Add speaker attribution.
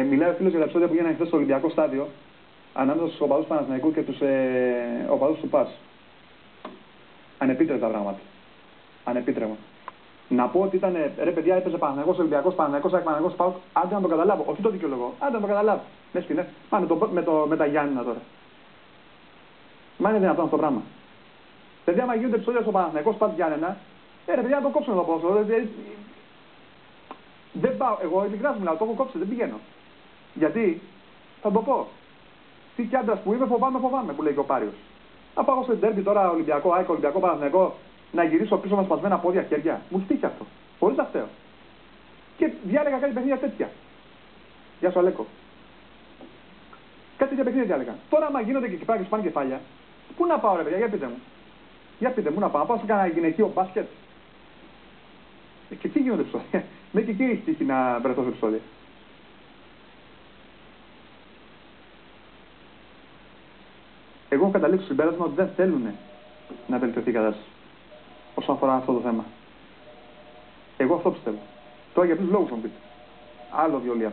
Speaker 1: Μιλάει ο φίλος για τα επεισόδια που γίνανε χθες στο Ολυμπιακό στάδιο ανάμεσα στους οπαδούς του Παναθηναϊκού και τους οπαδούς του ΠΑΣ. Ανεπίτρεπτα πράγματα. Ανεπίτρεπτα. Να πω ότι ήταν ρε παιδιά, έπαιζε Παναθηναϊκός Ολυμπιακός, Παναθηναϊκός ΠΑΟΚ, άντε να το καταλάβω. Όχι το δικαιολογώ, άντε να το καταλάβω. Ναι, σκηνέ. Με τα Γιάννηνα τώρα. Μα είναι δυνατόν αυτό το πράγμα. Παιδιά, άμα γίνονται επεισόδια στο Παναθηναϊκός ΠΑΣ Γιάννενα, ρε παιδιά, να το κόψουμε το πόσο. Δεν πάω, εγώ ειλικρινά μιλάω, το έχω κόψει, δεν πηγαίνω. Γιατί, θα το πω. Τι κι άντρας που είμαι, φοβάμαι που λέει και ο Πάριος. Να πάω στο ντέρμπι τώρα Ολυμπιακό, ΑΕΚ, Ολυμπιακό, Παναθηναϊκό, να γυρίσω πίσω με σπασμένα πόδια, χέρια. Μου στήχει αυτό. Χωρίς να φταίω. Και διάλεγα κάτι παιχνίδια τέτοια. Γεια σου, Αλέκο. Κάτι τέτοια παιχνίδια διάλεγα. Τώρα, άμα γίνονται και εκεί πέρα και σου πάνε κεφάλια, πού να πάω, ρε παιδιά, για πείτε μου. Για πείτε μου, να πάω σε κανένα γυναικείο μπάσκετ. Και εκεί γίνονται επεισόδια. Ναι, και εκεί έχει τύχει να βρεθώ σε επεισόδια. Εγώ έχω καταλήξει στο συμπέρασμα ότι δεν θέλουν να βελτιωθεί η κατάσταση όσον αφορά αυτό το θέμα. Εγώ αυτό πιστεύω. Τώρα για ποιους λόγους θα μου πείτε. Άλλο βιολία.